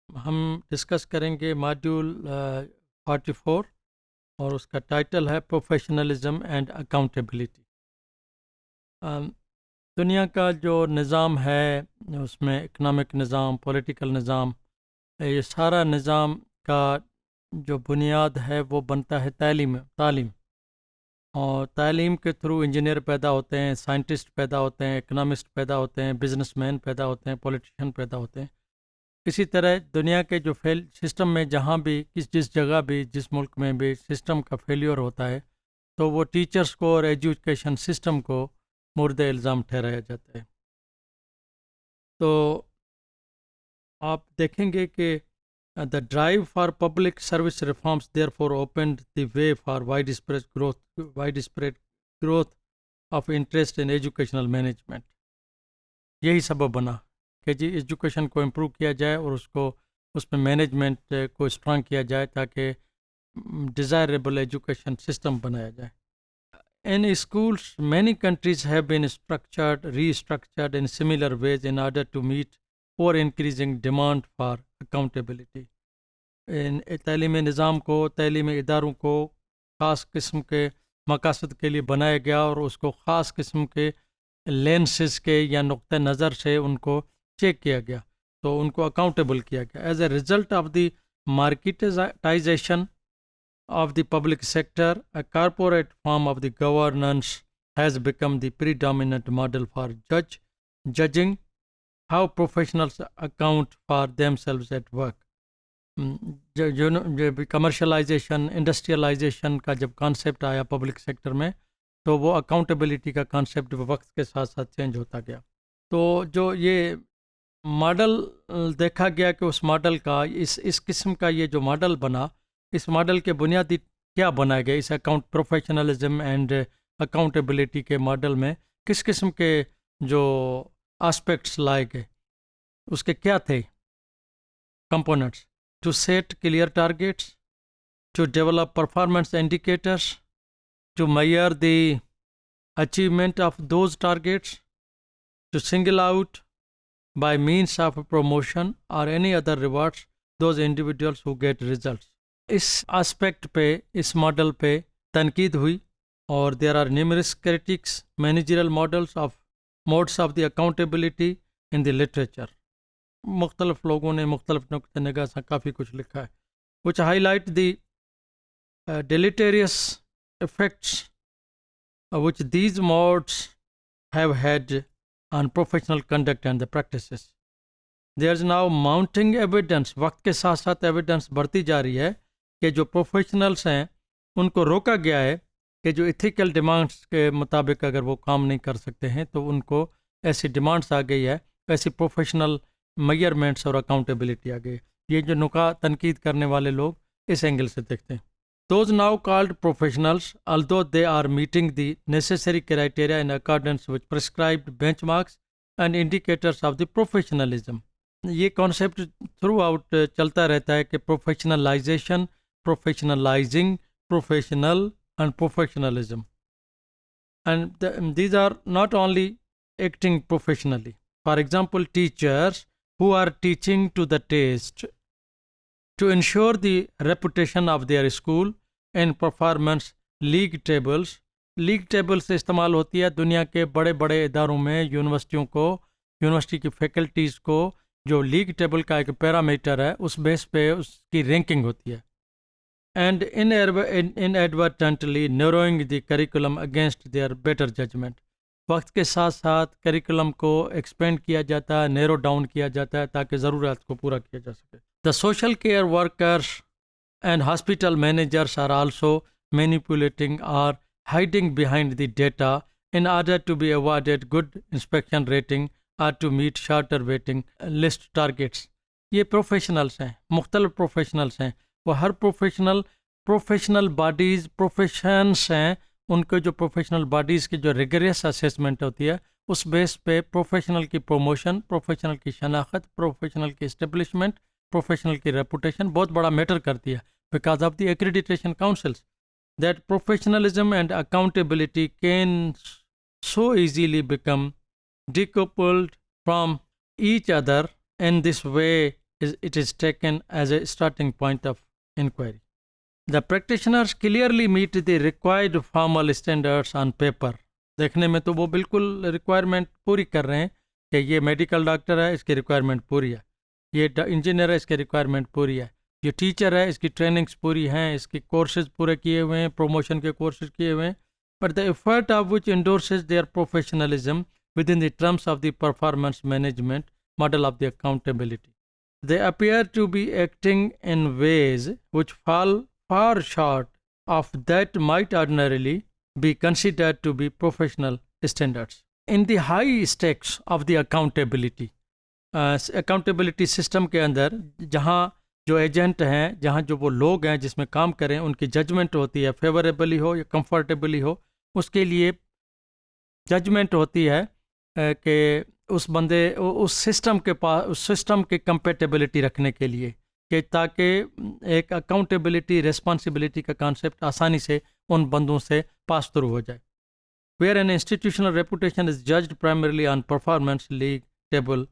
हम डिस्कस करेंगे मॉड्यूल 44 और उसका टाइटल है प्रोफेशनलिज्म एंड अकाउंटेबिलिटी। दुनिया का जो निज़ाम है उसमें इकनॉमिक निज़ाम, पॉलिटिकल निज़ाम, ये सारा निज़ाम का जो बुनियाद है वो बनता है तालीम। और तालीम के थ्रू इंजीनियर पैदा होते हैं, साइंटिस्ट पैदा होते हैं, इकनॉमिस्ट पैदा होते हैं, बिजनेसमैन पैदा होते हैं, पॉलिटिशियन पैदा होते हैं। इसी तरह दुनिया के जो फेल सिस्टम में जहाँ भी जिस जगह भी जिस मुल्क में भी सिस्टम का फेलियर होता है तो वो टीचर्स को और एजुकेशन सिस्टम को मुर्द इल्ज़ाम ठहराया जाता है। तो आप देखेंगे कि the drive for public service reforms therefore opened the way for wide spread growth of interest in educational management. यही सबब बना कि जी एजुकेशन को इम्प्रूव किया जाए और उसमें मैनेजमेंट को स्ट्रांग किया जाए ताकि डिज़ायरेबल एजुकेशन सिस्टम बनाया जाए। In schools, many countries have been restructured in similar ways in order to meet or increasing demand for accountability. इन तालीमी निज़ाम को, तालीमी इदारों को ख़ास किस्म के मकासद के लिए बनाया गया और उसको ख़ास किस्म के लेंसेज के या नुक्ते नज़र से उनको चेक किया गया, तो उनको अकाउंटेबल किया गया। As a result of the marketization of the public sector, a corporate form of the governance has become the predominant model for judging how professionals account for themselves at work. जो commercialisation, industrialisation का जब concept आया public sector में तो वो accountability का concept वक्त के साथ साथ चेंज होता गया। तो जो ये मॉडल देखा गया कि उस मॉडल का इस किस्म का ये जो मॉडल बना, इस मॉडल के बुनियादी क्या बनाया गया, इस प्रोफेशनलिज्म एंड अकाउंटेबिलिटी के मॉडल में किस किस्म के जो एस्पेक्ट्स लाए गए, उसके क्या थे components. To set clear targets, to develop performance indicators, to measure the achievement of those targets, to single out by means of promotion or any other rewards those individuals who get results. इस aspect पे, इस model पे तनकीद हुई और there are numerous critics managerial modes of the accountability in the literature. मुख्तलिफ लोगों ने मुख्तलिफ नुक्ते निगाह से काफ़ी कुछ लिखा है, which highlight the deleterious effects which these modes have had on professional conduct and the practices. There is now mounting evidence, वक्त के साथ साथ एविडेंस बढ़ती जा रही है कि जो प्रोफेशनल्स हैं उनको रोका गया है कि जो इथिकल डिमांड्स के मुताबिक अगर वो काम नहीं कर सकते हैं तो उनको ऐसी डिमांड्स आ गई है, ऐसी प्रोफेशनल मेजरमेंट्स और अकाउंटेबिलिटी आ गई। ये जो नुका तनकीद करने वाले लोग इस एंगल से देखते हैं। Those now called professionals, although they are meeting the necessary criteria in accordance with prescribed benchmarks and indicators of the professionalism. ये कॉन्सेप्ट थ्रू आउट चलता रहता है कि professionalization, professionalizing, professional and professionalism, and these are not only acting professionally. For example, teachers who are teaching to the test to ensure the reputation of their school and performance league tables इस्तेमाल होती है दुनिया के बड़े बड़े इदारों में, university की फैकल्टीज़ को जो लीग टेबल का एक पैरामीटर है उस बेस पे उसकी रैंकिंग होती है। And inadvertently narrowing the curriculum against their better judgment. वक्त के साथ साथ करिकुलम को एक्सपेंड किया जाता है, नैरो डाउन किया जाता है ताकि ज़रूरत को पूरा किया जा सके। The social care workers and hospital managers are also manipulating or hiding behind the data in order to be awarded good inspection rating or to meet shorter waiting list targets. ये प्रोफेशनल्स हैं, मुख्तलिफ professionals हैं, वो हर professional bodies professions हैं, उनको जो professional bodies की जो रिगरियस असेसमेंट होती है उस बेस पे प्रोफेशनल की प्रमोशन, प्रोफेशनल की शनाख्त, प्रोफेशनल की इस्टेब्लिशमेंट, प्रोफेशनल की रेपुटेशन बहुत बड़ा मैटर करती है because of the accreditation councils that professionalism and accountability can so easily become decoupled from each other. In this way, it is taken as a starting point of inquiry. The practitioners clearly meet the required formal standards on paper. देखने में तो वो बिल्कुल requirement पूरी कर रहे हैं कि ये मेडिकल डॉक्टर है, इसकी रिक्वायरमेंट पूरी है, ये इंजीनियर है, इसकी रिक्वायरमेंट पूरी है, ये टीचर है, इसकी ट्रेनिंग्स पूरी हैं, इसके कोर्सेज पूरे किए हुए हैं, प्रमोशन के कोर्सेज किए हुए हैं. But the effort of which endorses their professionalism within the terms of the performance management model of the accountability. They appear to be acting in ways which fall far short of that might ordinarily be considered to be professional standards. In the high stakes of the accountability, accountability system के अंदर जहाँ जो agent हैं, जहाँ जो वो लोग हैं जिसमें काम करें, उनकी जजमेंट होती है, फेवरेबली हो या कंफर्टेबली हो, उसके लिए जजमेंट होती है कि उस बंदे उस सिस्टम के पास, उस सिस्टम के कंपेटेबिलिटी रखने के लिए, कि ताकि एक अकाउंटेबिलिटी रिस्पॉन्सिबिलिटी का कॉन्सेप्ट आसानी से उन बंदों से पास थ्रू हो जाए. Where an institutional reputation is judged primarily on performance league table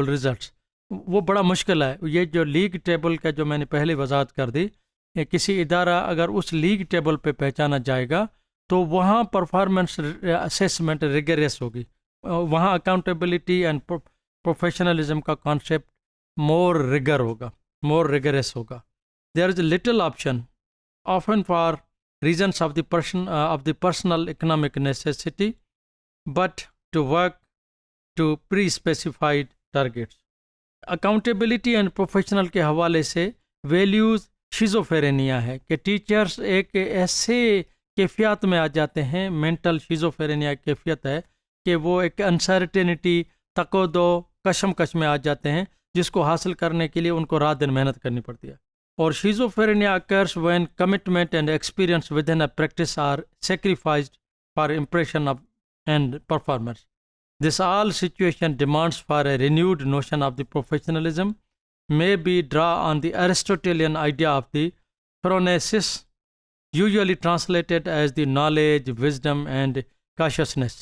results. वो बड़ा मुश्किल है. ये जो लीग टेबल का जो मैंने पहले वजाहत कर दी, किसी इदारा अगर उस लीग टेबल पे पहचाना जाएगा तो वहाँ परफॉर्मेंस असेसमेंट रिगरस होगी, वहाँ अकाउंटेबिलिटी एंड प्रोफेशनलिज्म का कॉन्सेप्ट मोर रिगर होगा, मोर रिगरस होगा. There is little option often for reasons of the personal economic necessity but to work to pre specified targets. Accountability and professional के हवाले से values schizophrenia है कि teachers एक ऐसे कैफियत में आ जाते हैं, मेंटल शिज़ोफ्रेनिया कैफियत है कि वो एक अनसर्टेनिटी, तकोदो, कशमकश में आ जाते हैं, जिसको हासिल करने के लिए उनको रात दिन मेहनत करनी पड़ती है. और schizophrenia occurs when commitment and experience within a practice are sacrificed for impression of and performance. This all situation demands for a renewed notion of the professionalism, may be draw on the Aristotelian idea of the phronesis, usually translated as the knowledge, wisdom and cautiousness.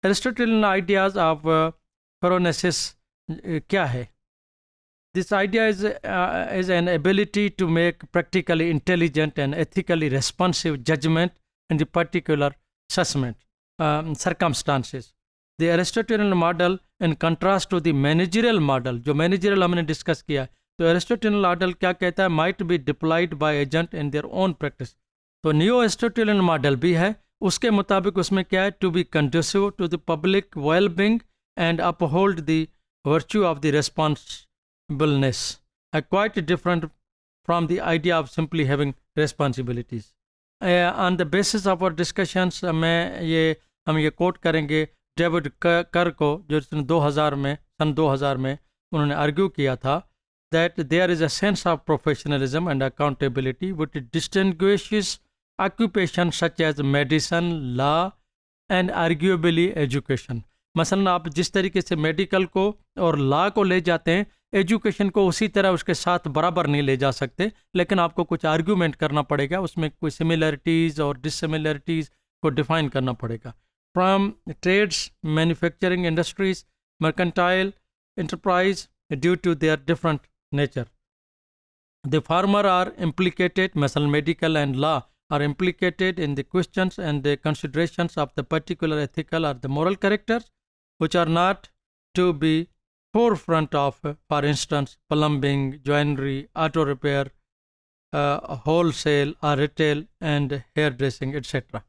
Aristotelian ideas of phronesis क्या है? This idea is an ability to make practically intelligent and ethically responsive judgment in the particular circumstances. The Aristotelian model in contrast to the managerial model, जो managerial हमने discuss किया, तो Aristotelian model क्या कहता है? Might be deployed by agent in their own practice. तो Neo Aristotelian model भी है, उसके मुताबिक उसमें क्या है? To be conducive to the public well-being and uphold the virtue of the responsibleness, quite different from the idea of simply having responsibilities. On the basis of our discussions, हम ये coat करेंगे डेविड कर को, जो सन 2000 में उन्होंने argue किया था that there is a sense of professionalism and accountability which distinguishes occupations such as medicine, law and arguably education. मसलन आप जिस तरीके से मेडिकल को और लॉ को ले जाते हैं, एजुकेशन को उसी तरह उसके साथ बराबर नहीं ले जा सकते, लेकिन आपको कुछ आर्ग्यूमेंट करना पड़ेगा, उसमें कोई सिमिलरिटीज़ और डिससिमिलरिटीज़ को डिफाइन करना पड़ेगा. From trades, manufacturing industries, mercantile enterprise, due to their different nature. The former are implicated, مثلا medical and law are implicated in the questions and the considerations of the particular ethical or the moral characters, which are not to be forefront of, for instance, plumbing, joinery, auto repair, wholesale or retail and hairdressing, etc.